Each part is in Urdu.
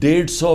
150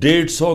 150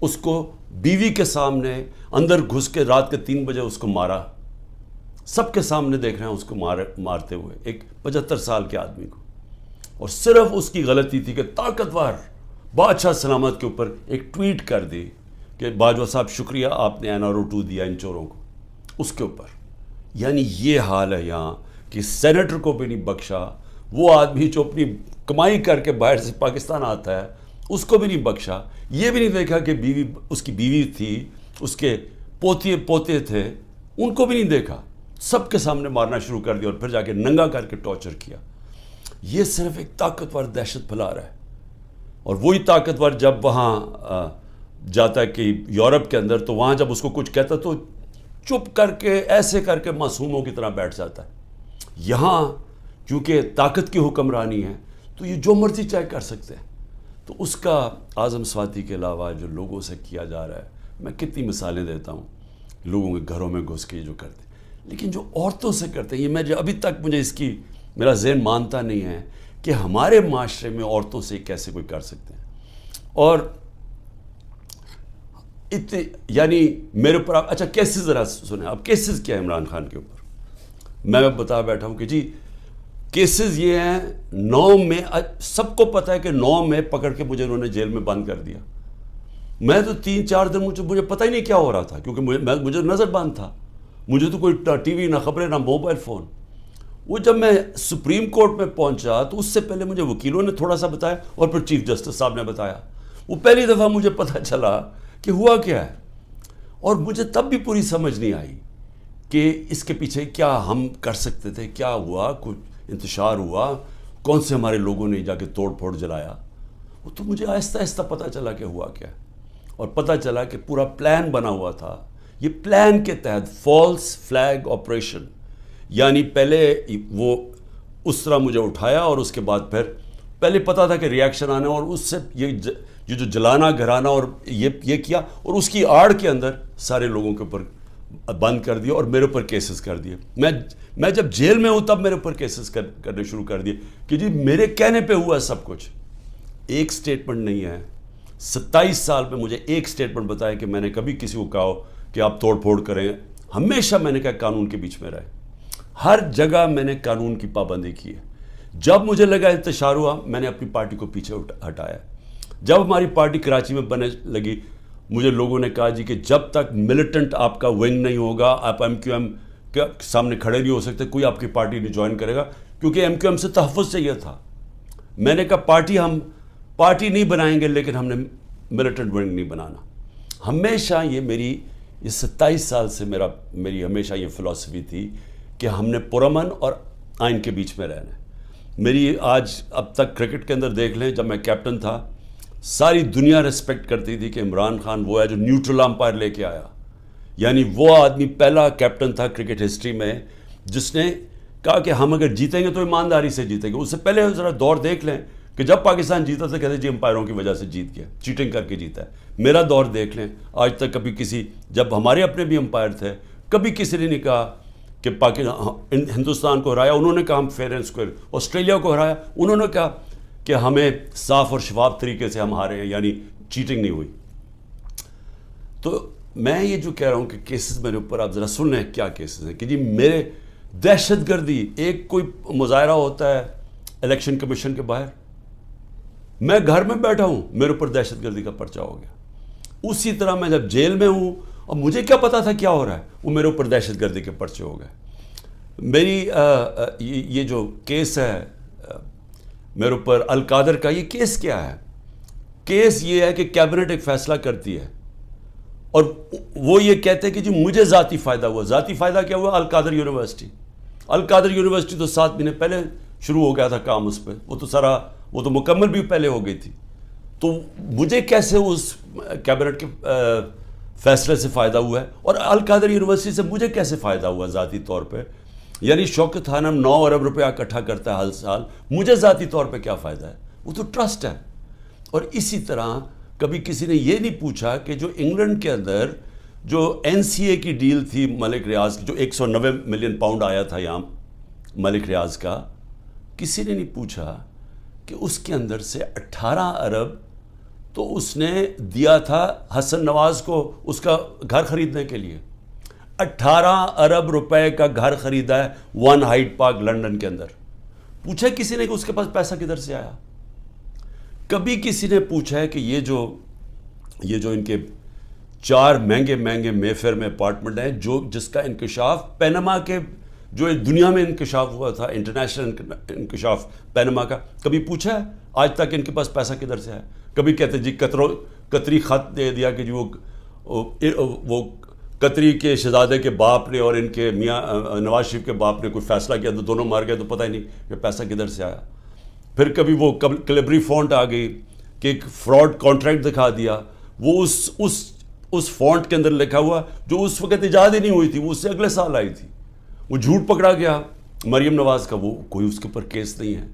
اس کو بیوی کے سامنے اندر گھس کے رات کے 3 بجے اس کو مارا، سب کے سامنے دیکھ رہے ہیں اس کو مارتے ہوئے، ایک 75 سال کے آدمی کو، اور صرف اس کی غلطی تھی کہ طاقتور بادشاہ سلامت کے اوپر ایک ٹویٹ کر دی کہ باجوہ صاحب شکریہ آپ نے NRO2 دیا ان چوروں کو، اس کے اوپر۔ یعنی یہ حال ہے یہاں کہ سینیٹر کو بھی نہیں بخشا، وہ آدمی جو اپنی کمائی کر کے باہر سے پاکستان آتا ہے اس کو بھی نہیں بخشا، یہ بھی نہیں دیکھا کہ بیوی، اس کی بیوی تھی، اس کے پوتے تھے، ان کو بھی نہیں دیکھا، سب کے سامنے مارنا شروع کر دیا اور پھر جا کے ننگا کر کے ٹارچر کیا۔ یہ صرف ایک طاقتور دہشت پھیلا رہا ہے، اور وہی طاقتور جب وہاں جاتا ہے کہ یورپ کے اندر، تو وہاں جب اس کو کچھ کہتا تو چپ کر کے ایسے کر کے معصوموں کی طرح بیٹھ جاتا ہے۔ یہاں کیونکہ طاقت کی حکمرانی ہے تو یہ جو مرضی چاہے کر سکتے ہیں، تو اس کا اعظم سواتی کے علاوہ جو لوگوں سے کیا جا رہا ہے، میں کتنی مثالیں دیتا ہوں لوگوں کے گھروں میں گھس کے جو کرتے ہیں، لیکن جو عورتوں سے کرتے ہیں، یہ میں ابھی تک مجھے اس کی میرا ذہن مانتا نہیں ہے کہ ہمارے معاشرے میں عورتوں سے کیسے کوئی کر سکتے ہیں۔ اور یعنی میرے اوپر آپ اچھا کیسز ذرا سنیں، اب کیسز کیا ہے عمران خان کے اوپر؟ میں بتا بیٹھا ہوں کہ جی کیسز یہ ہیں، 9 میں سب کو پتہ ہے کہ 9 میں پکڑ کے مجھے انہوں نے جیل میں بند کر دیا۔ میں تو 3-4 دن مجھے پتہ ہی نہیں کیا ہو رہا تھا، کیونکہ مجھے نظر بند تھا، مجھے تو کوئی ٹی وی، نہ خبریں، نہ موبائل فون۔ وہ جب میں سپریم کورٹ میں پہنچا تو اس سے پہلے مجھے وکیلوں نے تھوڑا سا بتایا اور پھر چیف جسٹس صاحب نے بتایا، وہ پہلی دفعہ مجھے پتہ چلا کہ ہوا کیا ہے، اور مجھے تب بھی پوری سمجھ نہیں آئی کہ اس کے پیچھے کیا ہم کر سکتے تھے، کیا ہوا، کچھ انتشار ہوا، کون سے ہمارے لوگوں نے جا کے توڑ پھوڑ جلایا۔ وہ تو مجھے آہستہ آہستہ پتہ چلا کہ ہوا کیا، اور پتہ چلا کہ پورا پلان بنا ہوا تھا۔ یہ پلان کے تحت فالس فلیگ آپریشن، یعنی پہلے وہ اس طرح مجھے اٹھایا اور اس کے بعد پھر پہلے پتہ تھا کہ ریاکشن آنا، اور اس سے یہ جو جلانا گھرانا اور یہ کیا، اور اس کی آڑ کے اندر سارے لوگوں کے اوپر بند کر دیا اور میرے اوپر کیسز کر دیے۔ میں جب جیل میں ہوں تب میرے اوپر کیسز کرنے شروع کر دیے کہ جی میرے کہنے پہ ہوا سب کچھ۔ ایک سٹیٹمنٹ نہیں ہے، 27 سال میں مجھے ایک سٹیٹمنٹ بتایا کہ میں نے کبھی کسی کو کہا ہو کہ آپ توڑ پھوڑ کریں۔ ہمیشہ میں نے کہا قانون کے بیچ میں رہے، ہر جگہ میں نے قانون کی پابندی کی ہے۔ جب مجھے لگا انتشار ہوا، میں نے اپنی پارٹی کو پیچھے ہٹایا۔ جب ہماری پارٹی کراچی میں بننے لگی، مجھے لوگوں نے کہا جی کہ جب تک ملیٹنٹ آپ کا ونگ نہیں ہوگا، آپ MQM کے سامنے کھڑے نہیں ہو سکتے، کوئی آپ کی پارٹی نہیں جوائن کرے گا، کیونکہ MQM سے تحفظ چاہیے تھا۔ میں نے کہا ہم پارٹی نہیں بنائیں گے، لیکن ہم نے ملیٹنٹ ونگ نہیں بنانا۔ ہمیشہ یہ 27 سال سے میری ہمیشہ یہ فلسفی تھی کہ ہم نے پرامن اور آئین کے بیچ میں رہنا ہے۔ میری آج اب تک کرکٹ کے اندر دیکھ لیں، جب میں کیپٹن تھا ساری دنیا ریسپیکٹ کرتی تھی کہ عمران خان وہ ہے جو نیوٹرل امپائر لے کے آیا، یعنی وہ آدمی پہلا کیپٹن تھا کرکٹ ہسٹری میں جس نے کہا کہ ہم اگر جیتیں گے تو ایمانداری سے جیتیں گے۔ اس سے پہلے ذرا دور دیکھ لیں کہ جب پاکستان جیتا تھا کہتے جی امپائروں کی وجہ سے جیت گیا، چیٹنگ کر کے جیتا ہے۔ میرا دور دیکھ لیں، آج تک کبھی جب ہمارے اپنے بھی امپائر تھے، کبھی کسی نے نہیں کہا کہ ہندوستان کو ہرایا انہوں نے کہا ہم فیئر اینڈ اسکوائر، آسٹریلیا کو ہرایا انہوں نے کہا کہ ہمیں صاف اور شفاف طریقے سے ہم ہارے ہیں، یعنی چیٹنگ نہیں ہوئی۔ تو میں یہ جو کہہ رہا ہوں کہ کیسز میرے اوپر آپ ذرا سن لیں کیا کیسز ہیں کہ جی میرے دہشت گردی، ایک کوئی مظاہرہ ہوتا ہے الیکشن کمیشن کے باہر، میں گھر میں بیٹھا ہوں میرے اوپر دہشت گردی کا پرچہ ہو گیا۔ اسی طرح میں جب جیل میں ہوں اور مجھے کیا پتا تھا کیا ہو رہا ہے، وہ میرے اوپر دہشت گردی کے پرچے ہو گئے۔ میری یہ جو کیس ہے میرے اوپر القادر کا، یہ کیس کیا ہے؟ کیس یہ ہے کہ کیبنٹ ایک فیصلہ کرتی ہے اور وہ یہ کہتے ہیں کہ جی مجھے ذاتی فائدہ ہوا۔ ذاتی فائدہ کیا ہوا؟ القادر یونیورسٹی تو 7 مہینے پہلے شروع ہو گیا تھا کام اس پہ، وہ تو مکمل بھی پہلے ہو گئی تھی، تو مجھے کیسے اس کیبنٹ کے فیصلے سے فائدہ ہوا ہے؟ اور القادر یونیورسٹی سے مجھے کیسے فائدہ ہوا ذاتی طور پہ؟ یعنی شوکت خانم 9 ارب روپیہ اکٹھا کرتا ہے ہر سال، مجھے ذاتی طور پہ کیا فائدہ ہے؟ وہ تو ٹرسٹ ہے۔ اور اسی طرح کبھی کسی نے یہ نہیں پوچھا کہ جو انگلینڈ کے اندر جو NCA کی ڈیل تھی ملک ریاض کی، جو 190 ملین پاؤنڈ آیا تھا یہاں ملک ریاض کا، کسی نے نہیں پوچھا کہ اس کے اندر سے 18 ارب تو اس نے دیا تھا حسن نواز کو اس کا گھر خریدنے کے لیے. 18 ارب روپے کا گھر خریدا ہے 1 ہائیڈ پارک لنڈن کے اندر. پوچھا کسی نے کہ اس کے پاس پیسہ کدھر سے آیا؟ کبھی کسی نے پوچھا ہے کہ یہ جو ان کے 4 مہنگے مے فیئر میں اپارٹمنٹ ہیں جس کا انکشاف پینما کے جو دنیا میں انکشاف ہوا تھا، انٹرنیشنل انکشاف پینما کا، کبھی پوچھا ہے آج تک ان کے پاس پیسہ کدھر سے آیا؟ کبھی کہتے جی قطری خط دے دیا کہ جی وہ قطری کے شہزادے کے باپ نے اور ان کے میاں نواز شریف کے باپ نے کوئی فیصلہ کیا تو دونوں مار گئے، تو پتہ ہی نہیں کہ پیسہ کدھر سے آیا. پھر کبھی وہ کلیبری فونٹ آ گئی کہ ایک فراڈ کانٹریکٹ دکھا دیا، وہ اس فونٹ کے اندر لکھا ہوا جو اس وقت ایجاد ہی نہیں ہوئی تھی، وہ اس سے اگلے سال آئی تھی. وہ جھوٹ پکڑا گیا مریم نواز کا، وہ کوئی اس کے اوپر کیس نہیں ہے.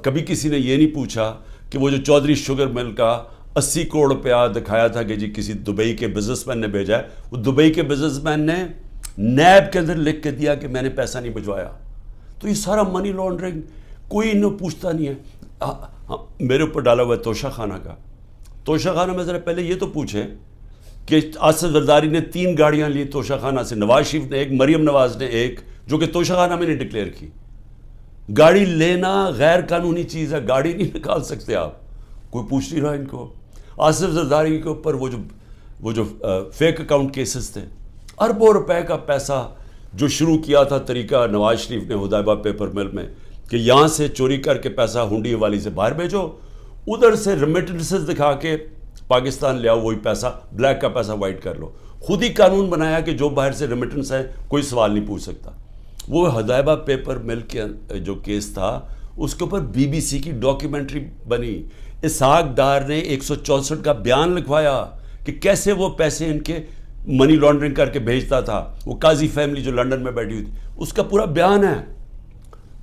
کبھی کسی نے یہ نہیں پوچھا کہ وہ جو چودھری شوگر مل کا 80 کروڑ روپیہ دکھایا تھا کہ جی کسی دبئی کے بزنس مین نے بھیجا ہے، وہ دبئی کے بزنس مین نے نیب کے اندر لکھ کے دیا کہ میں نے پیسہ نہیں بھجوایا. تو یہ سارا منی لانڈرنگ کوئی انہیں پوچھتا نہیں ہے. میرے اوپر ڈالا ہوا ہے توشہ خانہ کا. توشہ خانہ میں ذرا پہلے یہ تو پوچھیں کہ آصف زرداری نے 3 گاڑیاں لی توشہ خانہ سے، نواز شریف نے ایک، مریم نواز نے ایک، جو کہ توشہ خانہ میں نے ڈکلیئر کی. گاڑی لینا غیر قانونی چیز ہے، گاڑی نہیں نکال سکتے آپ. کوئی پوچھ نہیں رہا ان کو. آصف زرداری کے اوپر وہ جو فیک اکاؤنٹ کیسز تھے، اربوں روپے کا پیسہ جو شروع کیا تھا طریقہ نواز شریف نے حدیبہ پیپر مل میں کہ یہاں سے چوری کر کے پیسہ ہنڈی والی سے باہر بھیجو، ادھر سے ریمیٹنسز دکھا کے پاکستان لے آؤ، وہی پیسہ بلیک کا پیسہ وائٹ کر لو. خود ہی قانون بنایا کہ جو باہر سے ریمیٹنس ہے کوئی سوال نہیں پوچھ سکتا. وہ حدیبہ پیپر مل کے جو کیس تھا اس کے اوپر BBC کی ڈاکیومنٹری بنی. اسحاق ڈار نے 164 کا بیان لکھوایا کہ کیسے وہ پیسے ان کے منی لانڈرنگ کر کے بھیجتا تھا. وہ قاضی فیملی جو لنڈن میں بیٹھی ہوئی تھی اس کا پورا بیان ہے.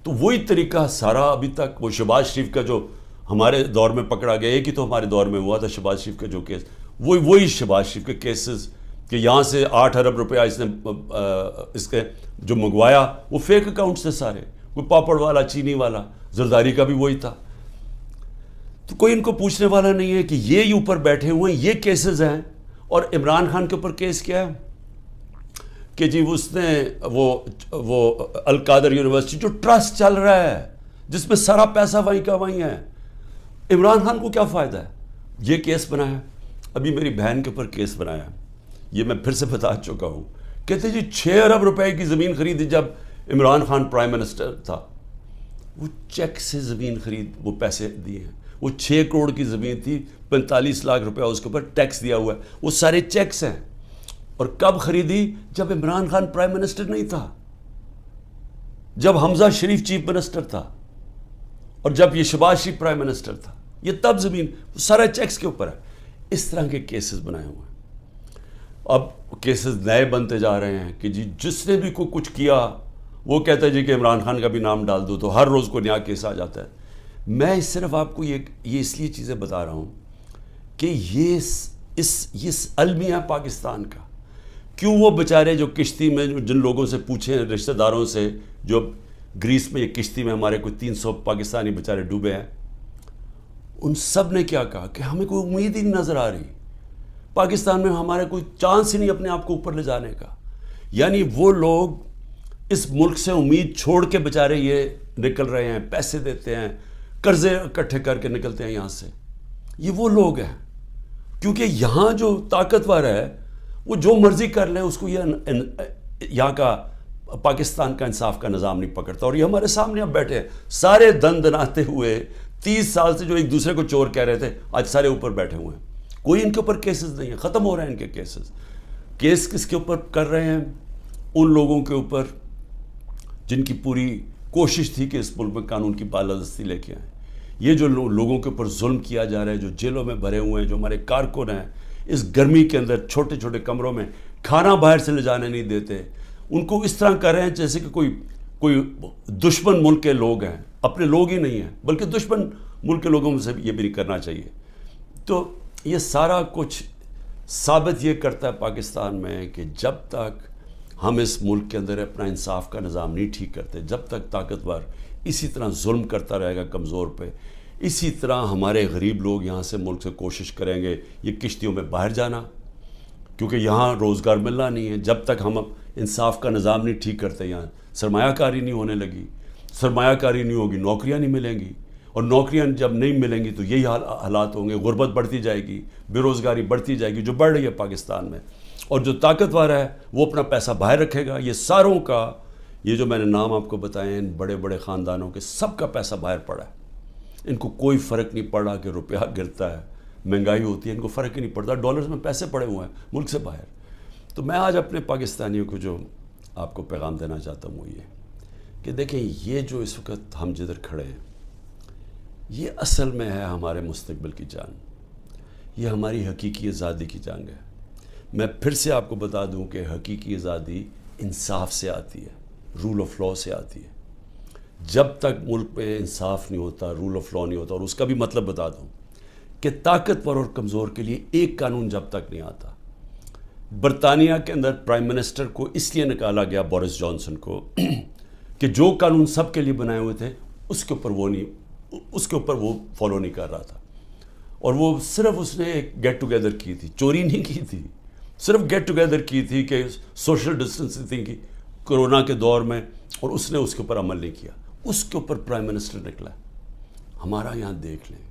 تو وہی طریقہ سارا ابھی تک. وہ شہباز شریف کا جو ہمارے دور میں پکڑا گیا، ایک ہی تو ہمارے دور میں ہوا تھا شہباز شریف کا جو کیس، وہی شہباز شریف کے کیسز کہ یہاں سے 8 ارب روپیہ اس نے اس کے جو منگوایا وہ فیک اکاؤنٹ سے سارے. کوئی پاپڑ والا، چینی والا، زرداری کا بھی وہی تھا. تو کوئی ان کو پوچھنے والا نہیں ہے کہ یہ اوپر بیٹھے ہوئے ہیں، یہ کیسز ہیں. اور عمران خان کے اوپر کیس کیا ہے کہ جی اس نے وہ القادر یونیورسٹی جو ٹرسٹ چل رہا ہے جس میں سارا پیسہ وہیں کا وہیں ہے، عمران خان کو کیا فائدہ ہے؟ یہ کیس بنایا. ابھی میری بہن کے اوپر کیس بنایا، یہ میں پھر سے بتا چکا ہوں. کہتے جی 6 ارب روپے کی زمین خریدی جب عمران خان پرائم منسٹر تھا. وہ چیک سے زمین خرید وہ پیسے دیے ہیں. وہ 6 کروڑ کی زمین تھی، 45 لاکھ روپیہ اس کے اوپر ٹیکس دیا ہوا ہے. وہ سارے چیکس ہیں. اور کب خریدی؟ جب عمران خان پرائم منسٹر نہیں تھا، جب حمزہ شریف چیف منسٹر تھا، اور جب یہ شہباز شریف پرائم منسٹر تھا. یہ تب زمین سارا چیکس کے اوپر ہے. اس طرح کے کیسز بنائے ہوئے ہیں. اب کیسز نئے بنتے جا رہے ہیں کہ جی جس نے بھی کوئی کچھ کیا وہ کہتا ہے جی کہ عمران خان کا بھی نام ڈال دو، تو ہر روز کو نیا کیس آ جاتا ہے. میں صرف آپ کو یہ اس لیے چیزیں بتا رہا ہوں کہ یہ المیہ پاکستان کا. کیوں وہ بیچارے جو کشتی میں جن لوگوں سے پوچھیں رشتہ داروں سے، جو گریس میں یہ کشتی میں ہمارے کوئی 300 پاکستانی بیچارے ڈوبے ہیں، ان سب نے کیا کہا کہ ہمیں کوئی امید ہی نہیں نظر آ رہی، پاکستان میں ہمارے کوئی چانس ہی نہیں اپنے آپ کو اوپر لے جانے کا. یعنی وہ لوگ اس ملک سے امید چھوڑ کے بیچارے یہ نکل رہے ہیں، پیسے دیتے ہیں، قرضے اکٹھے کر کے نکلتے ہیں یہاں سے. یہ وہ لوگ ہیں کیونکہ یہاں جو طاقتور ہے وہ جو مرضی کر لیں، اس کو یہاں کا پاکستان کا انصاف کا نظام نہیں پکڑتا. اور یہ ہمارے سامنے اب بیٹھے ہیں سارے دن دناتے ہوئے، 30 سال سے جو ایک دوسرے کو چور کہہ رہے تھے آج سارے اوپر بیٹھے ہوئے ہیں. کوئی ان کے اوپر کیسز نہیں ہے، ختم ہو رہے ہیں ان کے کیسز. کیس کس کے اوپر کر رہے ہیں؟ ان لوگوں کے اوپر جن کی پوری کوشش تھی کہ اس ملک میں قانون کی بالادستی لے کے آئیں. یہ جو لوگوں کے اوپر ظلم کیا جا رہا ہے، جو جیلوں میں بھرے ہوئے ہیں، جو ہمارے کارکن ہیں، اس گرمی کے اندر چھوٹے چھوٹے کمروں میں کھانا باہر سے لے جانے نہیں دیتے، ان کو اس طرح کر رہے ہیں جیسے کہ کوئی دشمن ملک کے لوگ ہیں. اپنے لوگ ہی نہیں ہیں بلکہ دشمن ملک کے لوگوں سے یہ بھی نہیں کرنا چاہیے. تو یہ سارا کچھ ثابت یہ کرتا ہے پاکستان میں کہ جب تک ہم اس ملک کے اندر اپنا انصاف کا نظام نہیں ٹھیک کرتے، جب تک طاقتور اسی طرح ظلم کرتا رہے گا کمزور پہ، اسی طرح ہمارے غریب لوگ یہاں سے ملک سے کوشش کریں گے یہ کشتیوں میں باہر جانا، کیونکہ یہاں روزگار ملنا نہیں ہے. جب تک ہم انصاف کا نظام نہیں ٹھیک کرتے، یہاں سرمایہ کاری نہیں ہونے لگی، سرمایہ کاری نہیں ہوگی، نوکریاں نہیں ملیں گی، اور نوکریاں جب نہیں ملیں گی تو یہی حالات ہوں گے. غربت بڑھتی جائے گی، بے روزگاری بڑھتی جائے گی جو بڑھ رہی ہے پاکستان میں. اور جو طاقتور ہے وہ اپنا پیسہ باہر رکھے گا. یہ ساروں کا، یہ جو میں نے نام آپ کو بتائے ہیں ان بڑے بڑے خاندانوں کے، سب کا پیسہ باہر پڑا ہے. ان کو کوئی فرق نہیں پڑا کہ روپیہ گرتا ہے، مہنگائی ہوتی ہے، ان کو فرق ہی نہیں پڑتا. ڈالرز میں پیسے پڑے ہوئے ہیں ملک سے باہر. تو میں آج اپنے پاکستانیوں کو جو آپ کو پیغام دینا چاہتا ہوں وہ یہ کہ دیکھیں، یہ جو اس وقت ہم جدھر کھڑے ہیں یہ اصل میں ہے ہمارے مستقبل کی جنگ. یہ ہماری حقیقی آزادی کی جنگ ہے. میں پھر سے آپ کو بتا دوں کہ حقیقی آزادی انصاف سے آتی ہے، رول آف لا سے آتی ہے. جب تک ملک پہ انصاف نہیں ہوتا، رول آف لا نہیں ہوتا، اور اس کا بھی مطلب بتا دوں کہ طاقتور اور کمزور کے لیے ایک قانون جب تک نہیں آتا. برطانیہ کے اندر پرائم منسٹر کو اس لیے نکالا گیا، بورس جانسن کو، کہ جو قانون سب کے لیے بنائے ہوئے تھے اس کے اوپر وہ فالو نہیں کر رہا تھا. اور وہ صرف اس نے ایک گیٹ ٹوگیدر کی تھی، چوری نہیں کی تھی، صرف گیٹ ٹوگیدر کی تھی کہ سوشل ڈسٹنسنگ کی کرونا کے دور میں، اور اس نے اس کے اوپر عمل نہیں کیا. اس کے اوپر پرائم منسٹر نکلا. ہمارا یہاں دیکھ لیں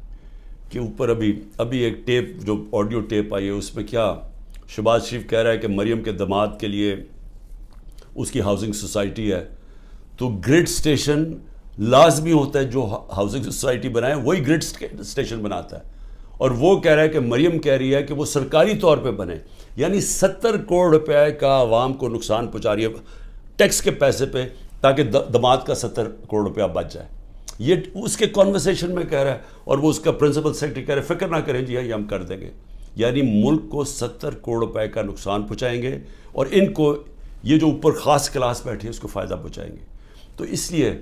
کہ اوپر ابھی ایک ٹیپ، جو آڈیو ٹیپ آئی ہے، اس میں کیا شہباز شریف کہہ رہا ہے کہ مریم کے داماد کے لیے اس کی ہاؤسنگ سوسائٹی ہے، تو گریڈ سٹیشن لازمی ہوتا ہے. جو ہاؤسنگ سوسائٹی بنائے وہی گریڈ سٹیشن بناتا ہے. اور وہ کہہ رہا ہے کہ مریم کہہ رہی ہے کہ وہ سرکاری طور پہ بنے. یعنی 70 کروڑ روپے کا عوام کو نقصان پہنچا رہی ہے ٹیکس کے پیسے پہ، تاکہ داماد کا 70 کروڑ روپیہ بچ جائے. یہ اس کے کنورسیشن میں کہہ رہا ہے، اور وہ اس کا پرنسپل سیکرٹری کہہ رہا ہے فکر نہ کریں جی، یہ ہم کر دیں گے. یعنی ملک کو 70 کروڑ روپے کا نقصان پہنچائیں گے، اور ان کو یہ جو اوپر خاص کلاس بیٹھی ہے اس کو فائدہ پہنچائیں گے. تو اس لیے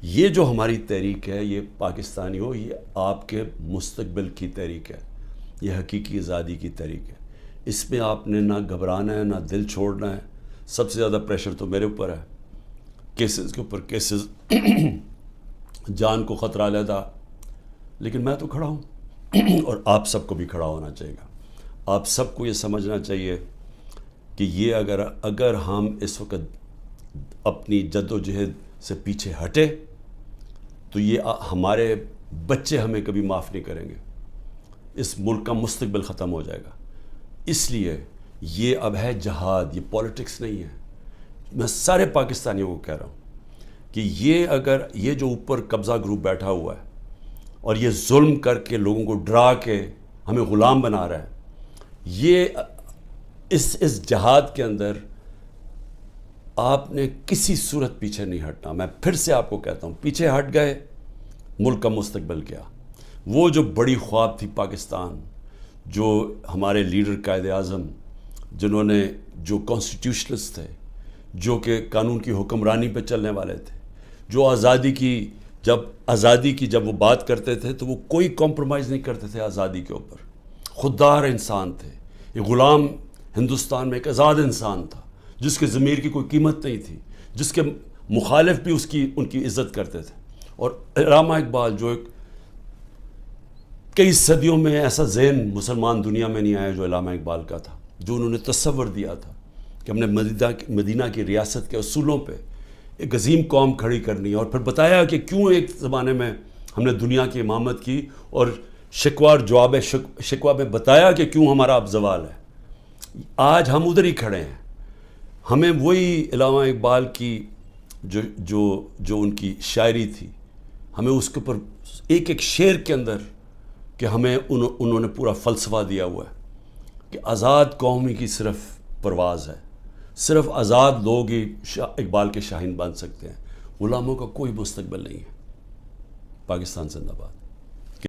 یہ جو ہماری تحریک ہے، یہ پاکستانیوں، یہ آپ کے مستقبل کی تحریک ہے، یہ حقیقی آزادی کی تحریک ہے. اس میں آپ نے نہ گھبرانا ہے، نہ دل چھوڑنا ہے. سب سے زیادہ پریشر تو میرے اوپر ہے، کیسز کے اوپر کیسز، جان کو خطرہ لیتا، لیکن میں تو کھڑا ہوں، اور آپ سب کو بھی کھڑا ہونا چاہیے گا. آپ سب کو یہ سمجھنا چاہیے کہ یہ اگر ہم اس وقت اپنی جد و جہد سے پیچھے ہٹے تو یہ ہمارے بچے ہمیں کبھی معاف نہیں کریں گے. اس ملک کا مستقبل ختم ہو جائے گا. اس لیے یہ اب ہے جہاد، یہ پولیٹکس نہیں ہے. میں سارے پاکستانیوں کو کہہ رہا ہوں کہ یہ جو اوپر قبضہ گروپ بیٹھا ہوا ہے اور یہ ظلم کر کے لوگوں کو ڈرا کے ہمیں غلام بنا رہا ہے، یہ اس جہاد کے اندر آپ نے کسی صورت پیچھے نہیں ہٹنا. میں پھر سے آپ کو کہتا ہوں، پیچھے ہٹ گئے ملک کا مستقبل کیا. وہ جو بڑی خواب تھی پاکستان، جو ہمارے لیڈر قائد اعظم، جنہوں نے، جو کانسٹیٹیوشنلسٹ تھے، جو کہ قانون کی حکمرانی پہ چلنے والے تھے، جو آزادی کی جب وہ بات کرتے تھے تو وہ کوئی کمپرومائز نہیں کرتے تھے آزادی کے اوپر. خوددار انسان تھے. یہ غلام ہندوستان میں ایک آزاد انسان تھا جس کے ضمیر کی کوئی قیمت نہیں تھی، جس کے مخالف بھی ان کی عزت کرتے تھے. اور علامہ اقبال، جو کئی صدیوں میں ایسا ذہن مسلمان دنیا میں نہیں آیا جو علامہ اقبال کا تھا، جو انہوں نے تصور دیا تھا کہ ہم نے مدینہ کی ریاست کے اصولوں پہ ایک عظیم قوم کھڑی کرنی ہے. اور پھر بتایا کہ کیوں ایک زمانے میں ہم نے دنیا کی امامت کی، اور شکوہ اور جواب شکوہ میں بتایا کہ کیوں ہمارا اب زوال ہے. آج ہم ادھر ہی کھڑے ہیں. ہمیں وہی علامہ اقبال کی جو ان کی شاعری تھی، ہمیں اس کے اوپر ایک ایک شعر کے اندر کہ ہمیں انہوں نے پورا فلسفہ دیا ہوا ہے کہ آزاد قوم ہی کی صرف پرواز ہے، صرف آزاد لوگ ہی اقبال کے شاہین بن سکتے ہیں. غلاموں کا کوئی مستقبل نہیں ہے. پاکستان زندہ باد.